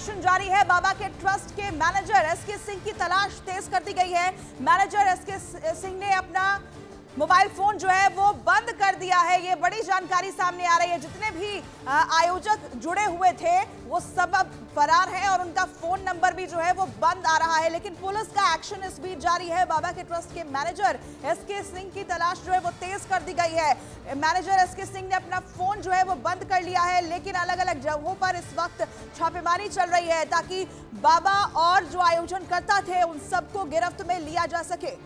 Operation जारी है। बाबा के ट्रस्ट के मैनेजर एसके सिंह की तलाश तेज कर दी गई है। मैनेजर एसके सिंह ने अपना मोबाइल फोन जो है वो बंद कर दिया है। ये बड़ी जानकारी सामने आ रही है। जितने भी आयोजक जुड़े हुए थे वो सब अब फरार हैं और उनका फोन नंबर भी जो है वो बंद आ रहा है। लेकिन पुलिस का एक्शन इस बीच जारी है। बाबा के ट्रस्ट के मैनेजर एसके सिंह की तलाश जो है वो तेज कर दी गई है। मैनेजर एसके सिंह ने अपना फोन जो है वो बंद कर लिया है, लेकिन अलग अलग जगहों पर इस वक्त छापेमारी चल रही है ताकि बाबा और जो आयोजन करता थे उन सबको गिरफ्त में लिया जा सके।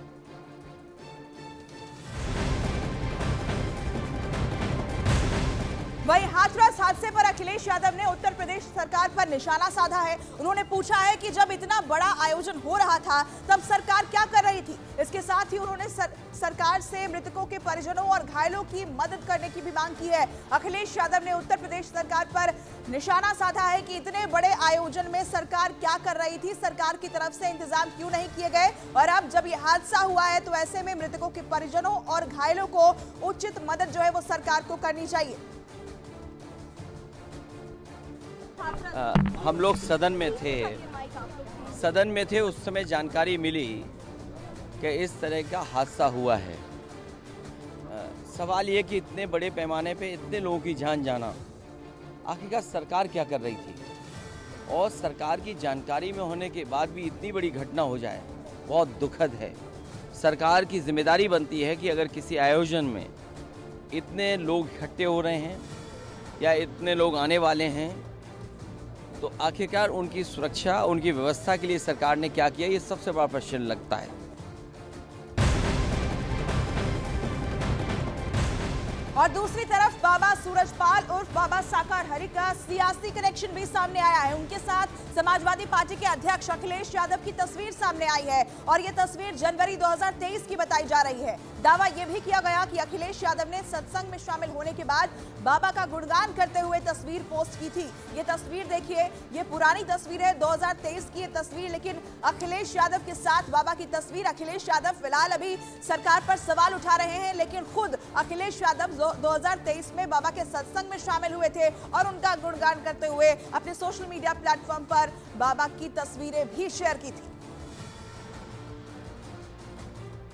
वहीं हाथरस हादसे पर अखिलेश यादव ने उत्तर प्रदेश सरकार पर निशाना साधा है। उन्होंने पूछा है कि जब इतना बड़ा आयोजन हो रहा था तब सरकार क्या कर रही थी। इसके साथ ही उन्होंने सरकार से मृतकों के परिजनों और घायलों की मदद करने की भी मांग की है। अखिलेश यादव ने उत्तर प्रदेश सरकार पर निशाना साधा है कि इतने बड़े आयोजन में सरकार क्या कर रही थी, सरकार की तरफ से इंतजाम क्यों नहीं किए गए, और अब जब ये हादसा हुआ है तो ऐसे में मृतकों के परिजनों और घायलों को उचित मदद जो है वो सरकार को करनी चाहिए। हम लोग सदन में थे उस समय जानकारी मिली कि इस तरह का हादसा हुआ है। सवाल ये कि इतने बड़े पैमाने पे इतने लोगों की जान जाना, आखिरकार सरकार क्या कर रही थी, और सरकार की जानकारी में होने के बाद भी इतनी बड़ी घटना हो जाए, बहुत दुखद है। सरकार की जिम्मेदारी बनती है कि अगर किसी आयोजन में इतने लोग इकट्ठे हो रहे हैं या इतने लोग आने वाले हैं तो आखिरकार उनकी सुरक्षा, उनकी व्यवस्था के लिए सरकार ने क्या किया, ये सबसे बड़ा प्रश्न लगता है। और दूसरी तरफ बाबा सूरजपाल उर्फ बाबा साकार हरि का सियासी कनेक्शन भी सामने आया है। उनके साथ समाजवादी पार्टी के अध्यक्ष अखिलेश यादव की तस्वीर सामने आई है और ये तस्वीर जनवरी 2023 की बताई जा रही है। दावा यह भी किया गया कि अखिलेश यादव ने सत्संग में शामिल होने के बाद बाबा का गुणगान करते हुए तस्वीर पोस्ट की थी। ये तस्वीर देखिए, ये पुरानी तस्वीर है, 2023 की ये तस्वीर, लेकिन अखिलेश यादव के साथ बाबा की तस्वीर। अखिलेश यादव फिलहाल अभी सरकार पर सवाल उठा रहे हैं, लेकिन खुद अखिलेश यादव 2023 में बाबा के सत्संग में शामिल हुए थे और उनका गुणगान करते हुए अपने सोशल मीडिया प्लेटफॉर्म पर बाबा की तस्वीरें भी शेयर की थी।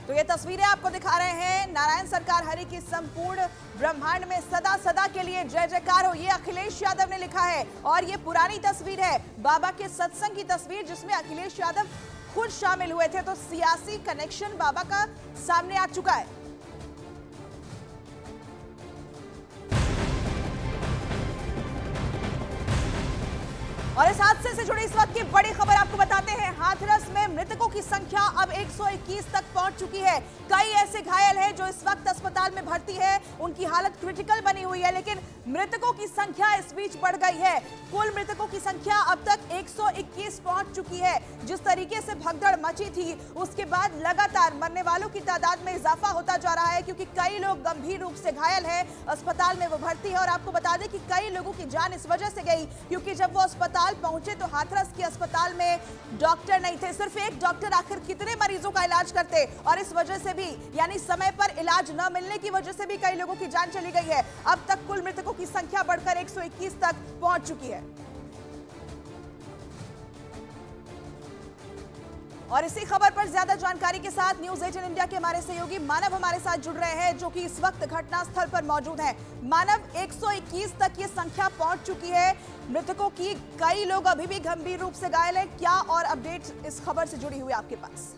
तो ये तस्वीरें आपको दिखा रहे हैं। नारायण सरकार हरि की संपूर्ण ब्रह्मांड में सदा सदा के लिए जय जयकार हो, ये अखिलेश यादव ने लिखा है। और ये पुरानी तस्वीर है, बाबा के सत्संग की तस्वीर, जिसमें अखिलेश यादव खुद शामिल हुए थे। तो सियासी कनेक्शन बाबा का सामने आ चुका है। और इस हादसे से जुड़ी इस वक्त की बड़ी खबर आपको बताते हैं। हाथरस में मृतकों की संख्या अब 121 तक पहुंच चुकी है। कई ऐसे घायल हैं जो इस वक्त अस्पताल में भर्ती है, उनकी हालत क्रिटिकल बनी हुई है, लेकिन मृतकों की संख्या इस बीच बढ़ गई है। कुल मृतकों की संख्या अब तक 121 पहुंच चुकी है। जिस तरीके से भगदड़ मची थी उसके बाद लगातार मरने वालों की तादाद में इजाफा होता जा रहा है, क्योंकि कई लोग गंभीर रूप से घायल हैं, अस्पताल में वो भर्ती है। और आपको बता दें कि कई लोगों की जान इस वजह से गई क्योंकि जब वो अस्पताल पहुंचे तो हाथरस के अस्पताल में डॉक्टर नहीं थे। सिर्फ एक डॉक्टर आखिर कितने मरीजों का इलाज करते, और इस वजह से भी, यानी समय पर इलाज न मिलने की वजह से भी कई लोगों की जान चली गई है। अब तक कुल मृतकों की संख्या बढ़कर 121 तक पहुंच चुकी है। और इसी खबर पर ज्यादा जानकारी के साथ न्यूज 18 इंडिया के हमारे सहयोगी मानव हमारे साथ जुड़ रहे हैं, जो कि इस वक्त घटनास्थल पर मौजूद हैं। मानव, 121 तक ये संख्या पहुंच चुकी है मृतकों की, कई लोग अभी भी गंभीर रूप से घायल हैं। क्या और अपडेट इस खबर से जुड़ी हुई आपके पास?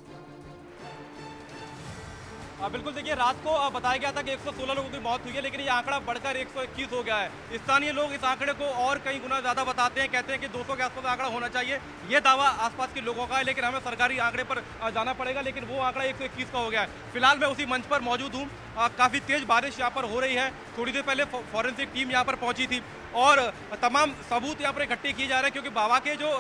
बिल्कुल, देखिए, रात को बताया गया था कि 116 लोगों की मौत हुई है, लेकिन ये आंकड़ा बढ़कर 121 हो गया है। स्थानीय लोग इस आंकड़े को और कई गुना ज़्यादा बताते हैं, कहते हैं कि 200 के आसपास आंकड़ा होना चाहिए। ये दावा आसपास के लोगों का है, लेकिन हमें सरकारी आंकड़े पर जाना पड़ेगा, लेकिन वो आंकड़ा 121 का हो गया है। फिलहाल मैं उसी मंच पर मौजूद हूँ। काफ़ी तेज़ बारिश यहाँ पर हो रही है। थोड़ी देर पहले फॉरेंसिक टीम यहाँ पर पहुँची थी और तमाम सबूत यहाँ पर इकट्ठे किए जा रहे हैं, क्योंकि बाबा के जो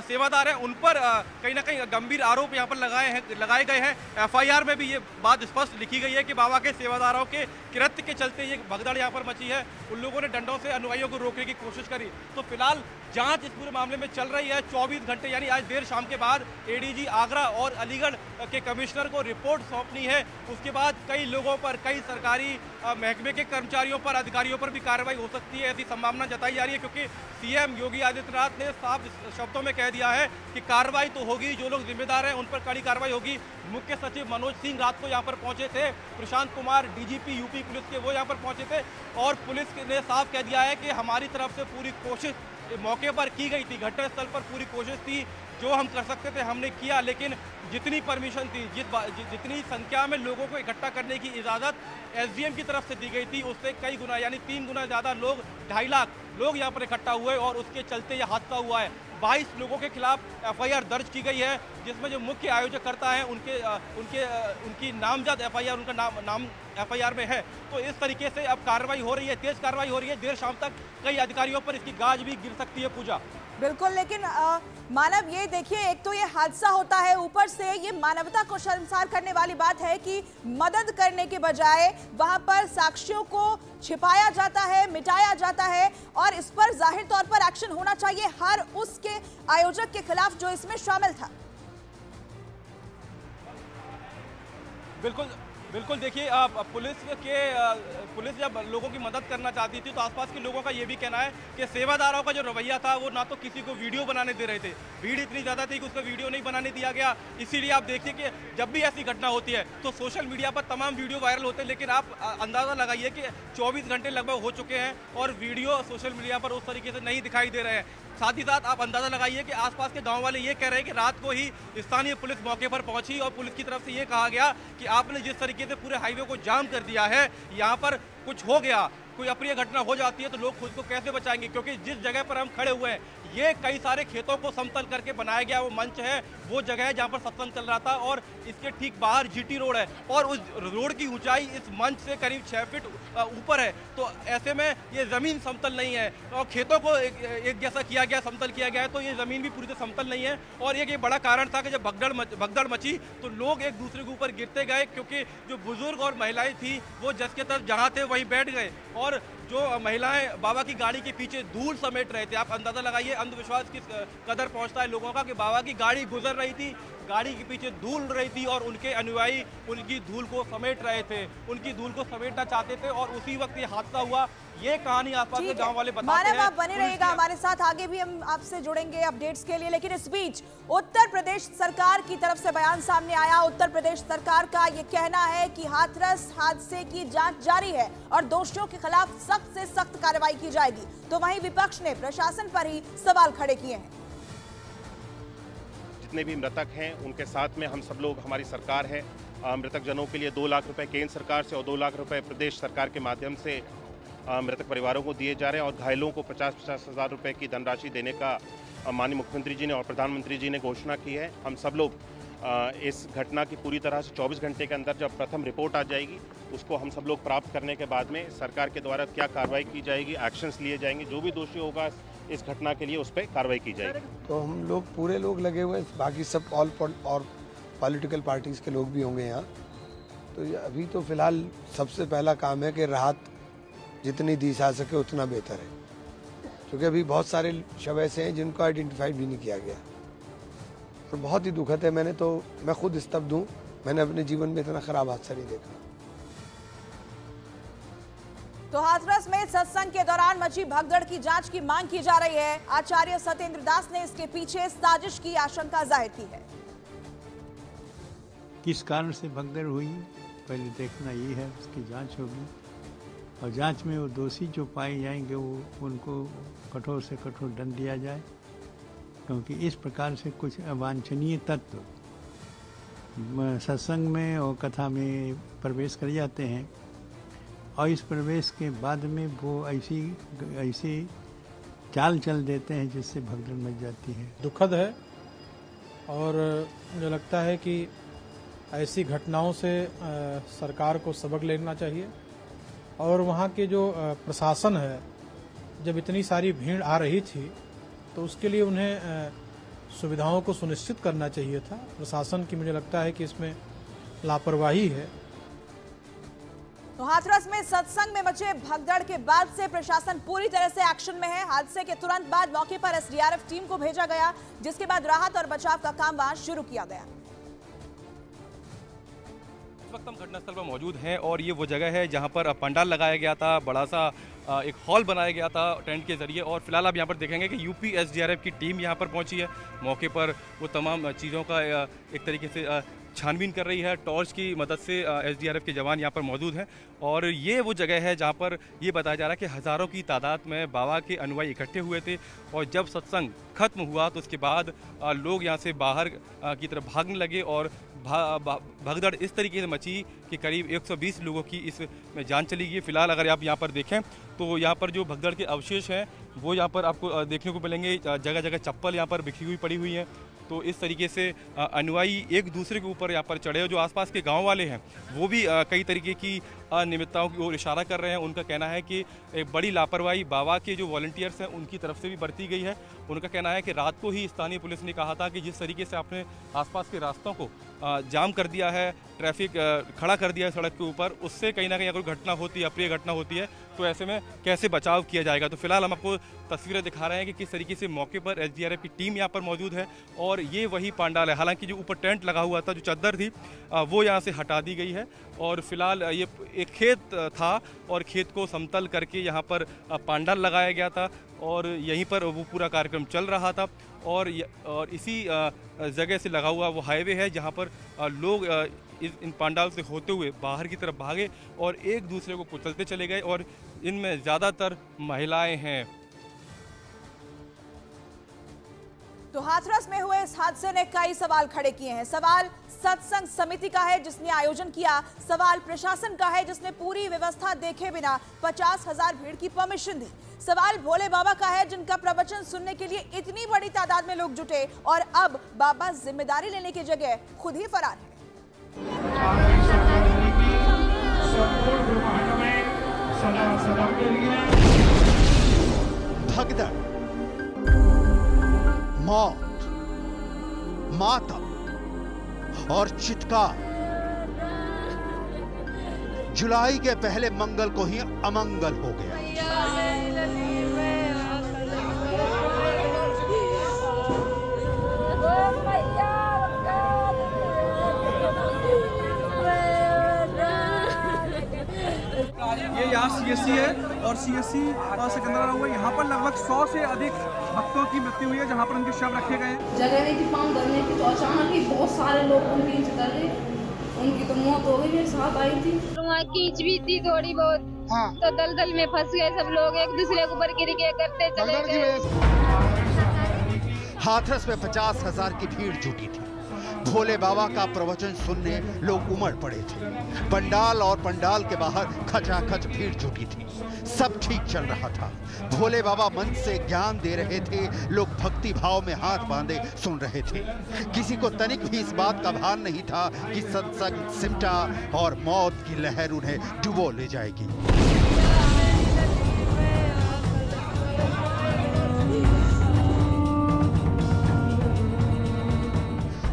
सेवादार हैं उन पर कहीं ना कहीं गंभीर आरोप यहाँ पर लगाए गए हैं। FIR में भी ये बात स्पष्ट लिखी गई है कि बाबा के सेवादारों के कृत्य के चलते ये भगदड़ यहाँ पर मची है। उन लोगों ने डंडों से अनुयायियों को रोकने की कोशिश करी। तो फिलहाल जांच इस पूरे मामले में चल रही है। 24 घंटे यानी आज देर शाम के बाद ADG आगरा और अलीगढ़ के कमिश्नर को रिपोर्ट सौंपनी है। उसके बाद कई लोगों पर, कई सरकारी महकमे के कर्मचारियों पर, अधिकारियों पर भी कार्रवाई हो सकती है, ऐसी संभावना जताई जा रही है। क्योंकि सीएम योगी आदित्यनाथ ने साफ शब्दों में कह दिया है कि कार्रवाई तो होगी, जो लोग जिम्मेदार हैं उन पर कड़ी कार्रवाई होगी। मुख्य सचिव मनोज सिंह रात को यहाँ पर पहुंचे थे, Prashant Kumar DGP UP police के वो यहाँ पर पहुंचे थे और पुलिस ने साफ कह दिया है कि हमारी तरफ से पूरी कोशिश मौके पर की गई थी, घटनास्थल पर पूरी कोशिश थी, जो हम कर सकते थे हमने किया, लेकिन जितनी परमिशन थी, जितनी संख्या में लोगों को इकट्ठा करने की इजाज़त एसडीएम की तरफ से दी गई थी, उससे कई गुना यानी 3 गुना ज़्यादा लोग, 2.5 लाख लोग यहाँ पर इकट्ठा हुए और उसके चलते यह हादसा हुआ है। 22 लोगों के खिलाफ एफआईआर दर्ज की गई है, जिसमें जो मुख्य आयोजकर्ता हैं उनकी नामजद एफआईआर, उनका नाम एफआईआर में है। तो इस तरीके से अब कार्रवाई हो रही है, तेज कार्रवाई हो रही है। देर शाम तक कई अधिकारियों पर इसकी गाज भी गिर सकती है। पूजा बिल्कुल, लेकिन मानव ये देखिए, एक तो ये हादसा होता है, ऊपर से ये मानवता को शर्मसार करने वाली बात है कि मदद करने के बजाय वहां पर साक्ष्यों को छिपाया जाता है, मिटाया जाता है और इस पर जाहिर तौर पर एक्शन होना चाहिए हर उसके आयोजक के खिलाफ जो इसमें शामिल था। बिल्कुल देखिए, पुलिस जब लोगों की मदद करना चाहती थी तो आसपास के लोगों का ये भी कहना है कि सेवादारों का जो रवैया था वो ना तो किसी को वीडियो बनाने दे रहे थे, भीड़ इतनी ज़्यादा थी कि उसको वीडियो नहीं बनाने दिया गया। इसीलिए आप देखिए कि जब भी ऐसी घटना होती है तो सोशल मीडिया पर तमाम वीडियो वायरल होते हैं, लेकिन आप अंदाज़ा लगाइए कि 24 घंटे लगभग हो चुके हैं और वीडियो सोशल मीडिया पर उस तरीके से नहीं दिखाई दे रहे हैं। साथ ही साथ आप अंदाज़ा लगाइए कि आसपास के गांव वाले ये कह रहे हैं कि रात को ही स्थानीय पुलिस मौके पर पहुंची और पुलिस की तरफ से ये कहा गया कि आपने जिस तरीके से पूरे हाईवे को जाम कर दिया है, यहाँ पर कुछ हो गया, कोई अप्रिय घटना हो जाती है तो लोग खुद को कैसे बचाएंगे, क्योंकि जिस जगह पर हम खड़े हुए हैं ये कई सारे खेतों को समतल करके बनाया गया वो मंच है, वो जगह है जहाँ पर सत्संग चल रहा था और इसके ठीक बाहर जीटी रोड है और उस रोड की ऊंचाई इस मंच से करीब 6 फीट ऊपर है। तो ऐसे में ये ज़मीन समतल नहीं है और खेतों को एक जैसा किया गया, समतल किया गया है, तो ये ज़मीन भी पूरी तरह समतल नहीं है। और एक ये बड़ा कारण था कि जब भगदड़ मची तो लोग एक दूसरे के ऊपर गिरते गए, क्योंकि जो बुजुर्ग और महिलाएं थी वो जस के तरफ जहाँ थे वहीं बैठ गए और जो महिलाएं बाबा की गाड़ी के पीछे धूल समेट रहे थे। आप अंदाजा लगाइए अंधविश्वास किस कदर पहुंचता है लोगों का कि बाबा की गाड़ी गुजर रही थी, गाड़ी के पीछे धूल रही थी और उनके अनुयायी उनकी धूल को समेट रहे थे, उनकी धूल को समेटना चाहते थे और उसी वक्त ये हादसा हुआ। ये कहानी आसपास के गांव वाले बताते हैं। आप बने रहिएगा हमारे साथ, आगे भी हम आपसे जुड़ेंगे अपडेट्स के लिए। लेकिन इस बीच उत्तर प्रदेश सरकार की तरफ से बयान सामने आया। उत्तर प्रदेश सरकार का ये कहना है कि हाथरस हादसे की जांच जारी है और दोषियों के खिलाफ सख्त से सख्त कार्रवाई की जाएगी। तो वहीं विपक्ष ने प्रशासन पर ही सवाल खड़े किए हैं। जितने भी मृतक हैं उनके साथ में हम सब लोग, हमारी सरकार है। मृतक जनों के लिए 2 लाख रुपए केंद्र सरकार से और 2 लाख रुपए प्रदेश सरकार के माध्यम से मृतक परिवारों को दिए जा रहे हैं और घायलों को 50-50 हज़ार रुपए की धनराशि देने का माननीय मुख्यमंत्री जी ने और प्रधानमंत्री जी ने घोषणा की है। हम सब लोग इस घटना की पूरी तरह से 24 घंटे के अंदर जब प्रथम रिपोर्ट आ जाएगी उसको हम सब लोग प्राप्त करने के बाद में सरकार के द्वारा क्या कार्रवाई की जाएगी, एक्शंस लिए जाएंगे, जो भी दोषी होगा इस घटना के लिए उस पर कार्रवाई की जाएगी। तो हम लोग पूरे लोग लगे हुए हैं, बाकी सब और पॉलिटिकल पार्टीज़ के लोग भी होंगे यहाँ। तो अभी तो फिलहाल सबसे पहला काम है कि राहत जितनी दी जा सके उतना बेहतर है, क्योंकि अभी बहुत सारे शव ऐसे हैं जिनको आइडेंटिफाइड भी नहीं किया गया और बहुत ही दुखद है। मैं खुद स्तब्ध हूँ, मैंने अपने जीवन में इतना खराब हादसा नहीं देखा। तो हाथरस में सत्संग के दौरान मची भगदड़ की जांच की मांग की जा रही है। आचार्य सत्येंद्र दास ने इसके पीछे साजिश की आशंका जाहिर की है। किस कारण से भगदड़ हुई पहले देखना ये है, उसकी जांच होगी और जांच में वो दोषी जो पाए जाएंगे वो उनको कठोर से कठोर दंड दिया जाए, क्योंकि इस प्रकार से कुछ अवांछनीय तत्व सत्संग में और कथा में प्रवेश कर जाते हैं और इस प्रवेश के बाद में वो ऐसी चाल चल देते हैं जिससे भगदड़ मच जाती है। दुखद है और मुझे लगता है कि ऐसी घटनाओं से सरकार को सबक लेना चाहिए और वहाँ के जो प्रशासन है, जब इतनी सारी भीड़ आ रही थी तो उसके लिए उन्हें सुविधाओं को सुनिश्चित करना चाहिए था। प्रशासन की मुझे लगता है कि इसमें लापरवाही है। तो हाथरस में सत्संग में मचे भगदड़ के बाद से प्रशासन पूरी तरह से एक्शन में है। हादसे के तुरंत बाद मौके पर एसडीआरएफ टीम को भेजा गया, जिसके बाद राहत और बचाव का काम वहां शुरू किया गया। इस वक्त हम घटनास्थल पर मौजूद हैं और ये वो जगह है जहां पर पंडाल लगाया गया था, बड़ा सा एक हॉल बनाया गया था टेंट के जरिए। और फिलहाल आप यहां पर देखेंगे कि यूपी SDRF की टीम यहां पर पहुंची है। मौके पर वो तमाम चीज़ों का एक तरीके से छानबीन कर रही है। टॉर्च की मदद से SDRF के जवान यहाँ पर मौजूद हैं और ये वो जगह है जहाँ पर ये बताया जा रहा है कि हज़ारों की तादाद में बाबा के अनुयायी इकट्ठे हुए थे और जब सत्संग खत्म हुआ तो उसके बाद लोग यहाँ से बाहर की तरफ भागने लगे और भगदड़ इस तरीके से मची कि करीब 120 लोगों की इसमें जान चली गई। फिलहाल अगर आप यहाँ पर देखें तो यहाँ पर जो भगदड़ के अवशेष हैं वो यहाँ पर आपको देखने को मिलेंगे। जगह जगह चप्पल यहाँ पर बिखरी हुई पड़ी हुई हैं। तो इस तरीके से अनुयायी एक दूसरे के ऊपर यहाँ पर चढ़े और जो आसपास के गांव वाले हैं वो भी कई तरीके की अनियमितताओं की ओर इशारा कर रहे हैं। उनका कहना है कि एक बड़ी लापरवाही बाबा के जो वॉलंटियर्स हैं उनकी तरफ से भी बरती गई है। उनका कहना है कि रात को ही स्थानीय पुलिस ने कहा था कि जिस तरीके से आपने आसपास के रास्तों को जाम कर दिया है, ट्रैफिक खड़ा कर दिया है सड़क के ऊपर, उससे कहीं ना कहीं अगर घटना होती है, अप्रिय घटना होती है तो ऐसे में कैसे बचाव किया जाएगा। तो फिलहाल हम आपको तस्वीरें दिखा रहे हैं कि किस तरीके से मौके पर SDRF की टीम यहाँ पर मौजूद है और ये वही पंडाल है। हालांकि जो ऊपर टेंट लगा हुआ था, जो चादर थी, वो यहाँ से हटा दी गई है और फिलहाल ये एक खेत था और खेत को समतल करके यहाँ पर पंडाल लगाया गया था और यहीं पर वो पूरा कार्यक्रम चल रहा था। और इसी जगह से लगा हुआ वो हाईवे है जहाँ पर लोग इन पंडाल से होते हुए बाहर की तरफ भागे और एक दूसरे को कुचलते चले गए और इनमें ज़्यादातर महिलाएं हैं। तो हाथरस में हुए इस हादसे ने कई सवाल खड़े किए हैं। सवाल सत्संग समिति का है जिसने आयोजन किया, सवाल प्रशासन का है जिसने पूरी व्यवस्था देखे बिना 50,000 भीड़ की परमिशन दी, सवाल भोले बाबा का है जिनका प्रवचन सुनने के लिए इतनी बड़ी तादाद में लोग जुटे और अब बाबा जिम्मेदारी लेने की जगह खुद ही फरार है। भगदड़, मौत, मातम और चित्कार जुलाई के पहले मंगल को ही अमंगल हो गया। ये यहाँ CSC है और CSC और सिकंदरा हुआ, यहाँ पर लगभग 100 से अधिक भक्तों की मृत्यु हुई है जहाँ पर उनके शव रखे गए हैं। जगह नहीं थी पाँव धरने की तो अचानक ही बहुत सारे लोग उनकी नीचे कर गए, उनकी तो मौत हो गई, मेरे साथ आई थी। वहाँ कीच भी थी थोड़ी बहुत, तो दलदल में फंस गए सब लोग, एक दूसरे के ऊपर गिर गए, करते चले गए। हाथरस में 50,000 की भीड़ जुटी थी। भोले बाबा का प्रवचन सुनने लोग उमड़ पड़े थे। पंडाल और पंडाल के बाहर खचाखच भीड़ जुटी थी। सब ठीक चल रहा था। भोले बाबा मंच से ज्ञान दे रहे थे, लोग भक्ति भाव में हाथ बांधे सुन रहे थे। किसी को तनिक भी इस बात का भान नहीं था कि सत्संग सिमटा और मौत की लहर उन्हें डुबो ले जाएगी।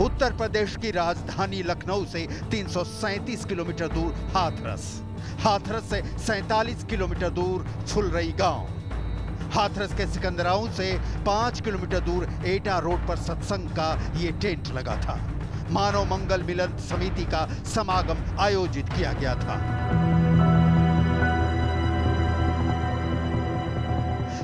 उत्तर प्रदेश की राजधानी लखनऊ से 337 किलोमीटर दूर हाथरस से 47 किलोमीटर दूर फुलरई गांव, हाथरस के सिकंदराओं से 5 किलोमीटर दूर एटा रोड पर सत्संग का ये टेंट लगा था। मानव मंगल मिलन समिति का समागम आयोजित किया गया था।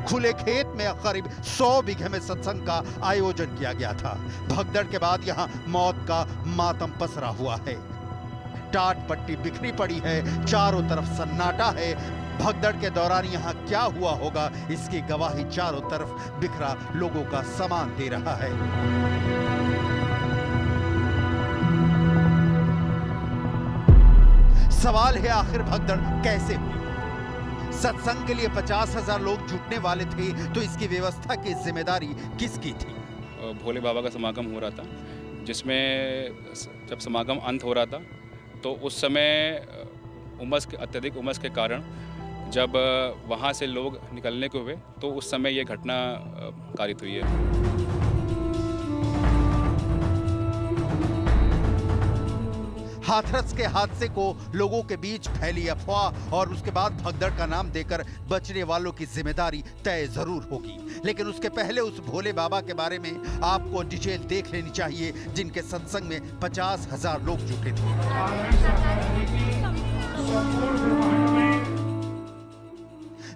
खुले खेत में करीब 100 बीघे में सत्संग का आयोजन किया गया था। भगदड़ के बाद यहाँ मौत का मातम पसरा हुआ है। टाट पट्टी बिखरी पड़ी है, चारों तरफ सन्नाटा है। भगदड़ के दौरान यहाँ क्या हुआ होगा इसकी गवाही चारों तरफ बिखरा लोगों का सामान दे रहा है। सवाल है आखिर भगदड़ कैसे हुई? सत्संग के लिए 50,000 लोग जुटने वाले थे तो इसकी व्यवस्था की जिम्मेदारी किसकी थी? भोले बाबा का समागम हो रहा था, जिसमें जब समागम अंत हो रहा था तो उस समय अत्यधिक उमस के कारण जब वहाँ से लोग निकलने को हुए तो उस समय ये घटना कारित हुई है। हाथरस के हादसे को लोगों के बीच फैली अफवाह और उसके बाद भगदड़ का नाम देकर बचने वालों की जिम्मेदारी तय जरूर होगी, लेकिन उसके पहले उस भोले बाबा के बारे में आपको डिटेल देख लेनी चाहिए जिनके सत्संग में 50,000 लोग जुटे थे।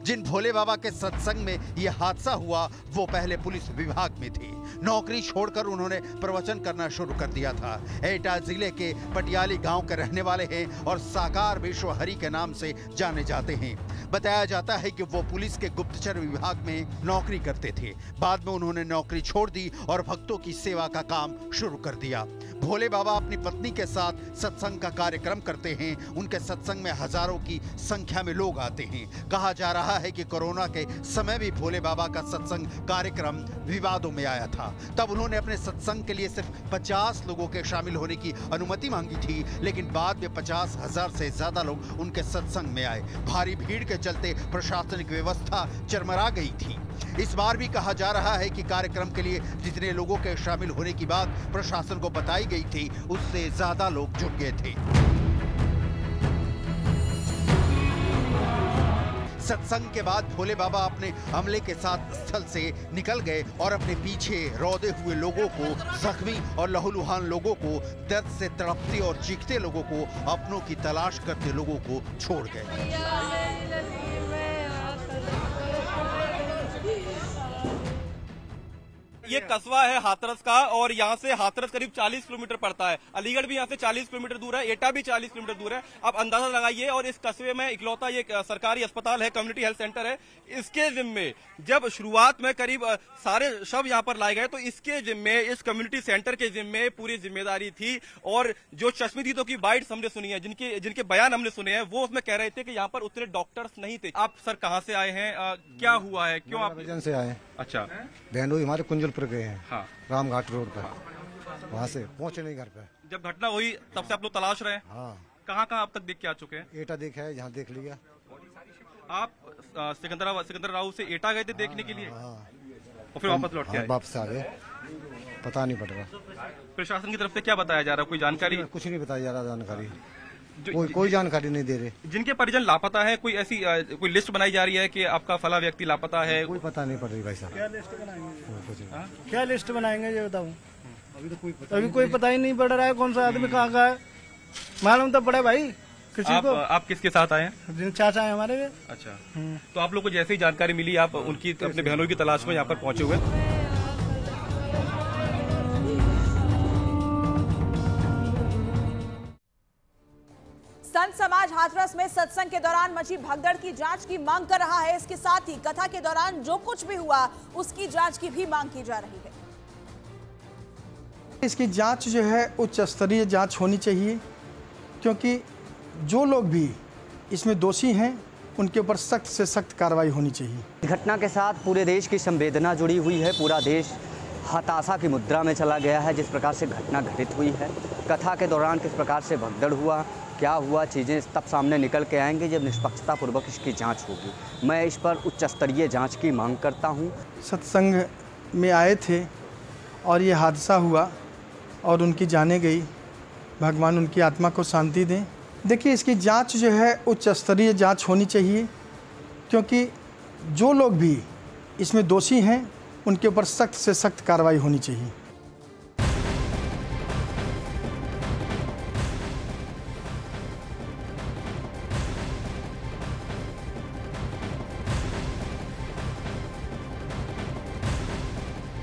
जिन भोले बाबा के सत्संग में यह हादसा हुआ वो पहले पुलिस विभाग में थे। नौकरी छोड़कर उन्होंने प्रवचन करना शुरू कर दिया था। एटा जिले के पटियाली गांव के रहने वाले हैं और साकार विश्व हरि के नाम से जाने जाते हैं। बताया जाता है कि वो पुलिस के गुप्तचर विभाग में नौकरी करते थे। बाद में उन्होंने नौकरी छोड़ दी और भक्तों की सेवा का काम शुरू कर दिया। भोले बाबा अपनी पत्नी के साथ सत्संग का कार्यक्रम करते हैं। उनके सत्संग में हजारों की संख्या में लोग आते हैं। कहा जा रहा है कि कोरोना के समय भी भोले बाबा का सत्संग कार्यक्रम विवादों में आया था। तब उन्होंने अपने सत्संग के लिए सिर्फ 50 लोगों के शामिल होने की अनुमति मांगी थी, लेकिन बाद में 50,000 से ज्यादा लोग उनके सत्संग में आए। भारी भीड़ के चलते प्रशासनिक व्यवस्था चरमरा गई थी। इस बार भी कहा जा रहा है कि कार्यक्रम के लिए जितने लोगों के शामिल होने की बात प्रशासन को बताई गई थी, उससे ज्यादा लोग जुट गए थे। सत्संग के बाद भोले बाबा अपने अमले के साथ स्थल से निकल गए और अपने पीछे रौदे हुए लोगों को, जख्मी और लहूलुहान लोगों को, दर्द से तड़पते और चीखते लोगों को, अपनों की तलाश करते लोगों को छोड़ गए। ये कस्बा है हाथरस का और यहाँ से हाथरस करीब 40 किलोमीटर पड़ता है। अलीगढ़ भी यहाँ से 40 किलोमीटर दूर है, एटा भी 40 किलोमीटर दूर है। आप अंदाजा लगाइए। और इस कस्बे में इकलौता ये सरकारी अस्पताल है, कम्युनिटी हेल्थ सेंटर है। इसके जिम्मे जब शुरुआत में करीब सारे शव यहाँ पर लाए गए तो इसके जिम्मे, इस कम्युनिटी सेंटर के जिम्मे पूरी जिम्मेदारी थी। और जो चश्मदीदों की बाइट्स हमने सुनी है, जिनके बयान हमने सुने हैं, वो उसमें कह रहे थे कि यहाँ पर उतने डॉक्टर्स नहीं थे। आप सर कहाँ से आए हैं, क्या हुआ है, क्यों आप से आए? अच्छा, बहनोई हमारे कुंजलपुर गए हैं। हाँ। रामघाट रोड पर। हाँ। वहाँ से पहुँचे नहीं घर पे। जब घटना हुई तब से आप लोग तलाश रहे हैं? हाँ। कहाँ अब तक देख के आ चुके हैं? एटा देखा है, जहाँ देख लिया। आप सिकंदर राव से एटा गए थे देखने के लिए? हाँ। और फिर वापस लौट के आए? वापस आ गए, पता नहीं पड़ रहा। प्रशासन की तरफ से क्या बताया जा रहा है, कोई जानकारी? कुछ नहीं बताया जा रहा जानकारी, कोई जानकारी नहीं दे रहे। जिनके परिजन लापता है, कोई ऐसी कोई लिस्ट बनाई जा रही है कि आपका फला व्यक्ति लापता है? कोई पता नहीं पड़ रही भाई साहब। क्या लिस्ट बनाएंगे? क्या लिस्ट बनाएंगे ये बताऊं? अभी कोई पता ही नहीं पड़ रहा है कौन सा आदमी कहाँ का है। मालूम तो पड़े भाई किसी को। आप किसके साथ आए हैं? चाचा है हमारे। अच्छा, तो आप लोग को जैसे ही जानकारी मिली आप उनकी अपने बहनों की तलाश में यहाँ पर पहुंचे हुए? संत समाज हाथरस में सत्संग के दौरान मची भगदड़ की जांच की मांग कर रहा है। इसके साथ ही कथा के दौरान जो कुछ भी हुआ उसकी जांच की भी मांग की जा रही है। इसकी जांच जो है उच्च स्तरीय जांच होनी चाहिए, क्योंकि जो लोग भी इसमें दोषी हैं उनके ऊपर सख्त से सख्त कार्रवाई होनी चाहिए। घटना के साथ पूरे देश की संवेदना जुड़ी हुई है। पूरा देश हताशा की मुद्रा में चला गया है। जिस प्रकार से घटना घटित हुई है, कथा के दौरान किस प्रकार से भगदड़ हुआ, क्या हुआ, चीज़ें तब सामने निकल के आएंगे जब निष्पक्षतापूर्वक इसकी जांच होगी। मैं इस पर उच्च स्तरीय जांच की मांग करता हूं। सत्संग में आए थे और ये हादसा हुआ और उनकी जाने गई, भगवान उनकी आत्मा को शांति दें। देखिए, इसकी जांच जो है उच्च स्तरीय जांच होनी चाहिए, क्योंकि जो लोग भी इसमें दोषी हैं उनके ऊपर सख्त से सख्त कार्रवाई होनी चाहिए।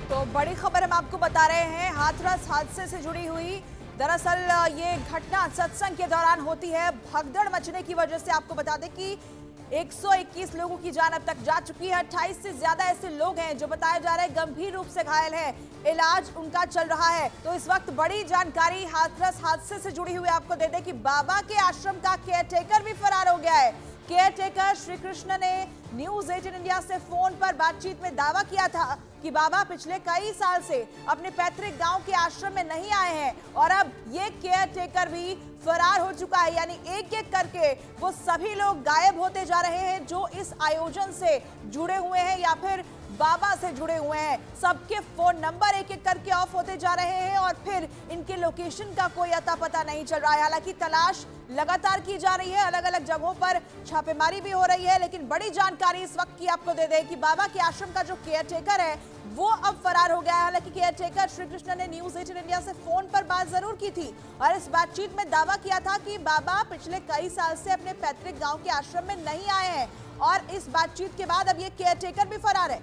तो बड़ी खबर हम आपको बता रहे हैं, हाथरस हादसे से जुड़ी हुई। दरअसल ये घटना सत्संग के दौरान होती है। भगदड़ मचने की वजह से आपको बता दें कि 121 लोगों की जान अब तक जा चुकी है। 28 से ज्यादा ऐसे लोग हैं जो बताया जा रहा है गंभीर रूप से घायल हैं, इलाज उनका चल रहा है। तो इस वक्त बड़ी जानकारी हाथरस हादसे से जुड़ी हुई आपको दे दें कि बाबा के आश्रम का केयरटेकर भी फरार हो गया है। केयरटेकर श्री कृष्ण ने न्यूज 18 इंडिया से फोन पर बातचीत में दावा किया था कि बाबा पिछले कई साल से अपने पैतृक गांव के आश्रम में नहीं आए हैं और अब ये केयरटेकर भी फरार हो चुका है। यानी एक एक करके वो सभी लोग गायब होते जा रहे हैं जो इस आयोजन से जुड़े हुए हैं या फिर बाबा से जुड़े हुए हैं। सबके फोन नंबर एक एक करके ऑफ होते जा रहे हैं और फिर इनके लोकेशन का कोई अता पता नहीं चल रहा है। हालांकि तलाश लगातार की जा रही है, अलग अलग जगहों पर छापेमारी भी हो रही है, लेकिन बड़ी जानकारी इस वक्त की आपको दे दें कि बाबा के आश्रम का जो केयरटेकर है वो अब फरार हो गया है। हालांकि केयरटेकर श्री कृष्ण ने न्यूज 18 इंडिया से फोन पर बात जरूर की थी और इस बातचीत में दावा किया था कि बाबा पिछले कई साल से अपने पैतृक गांव के आश्रम में नहीं आए हैं और इस बातचीत के बाद अब ये केयरटेकर भी फरार है।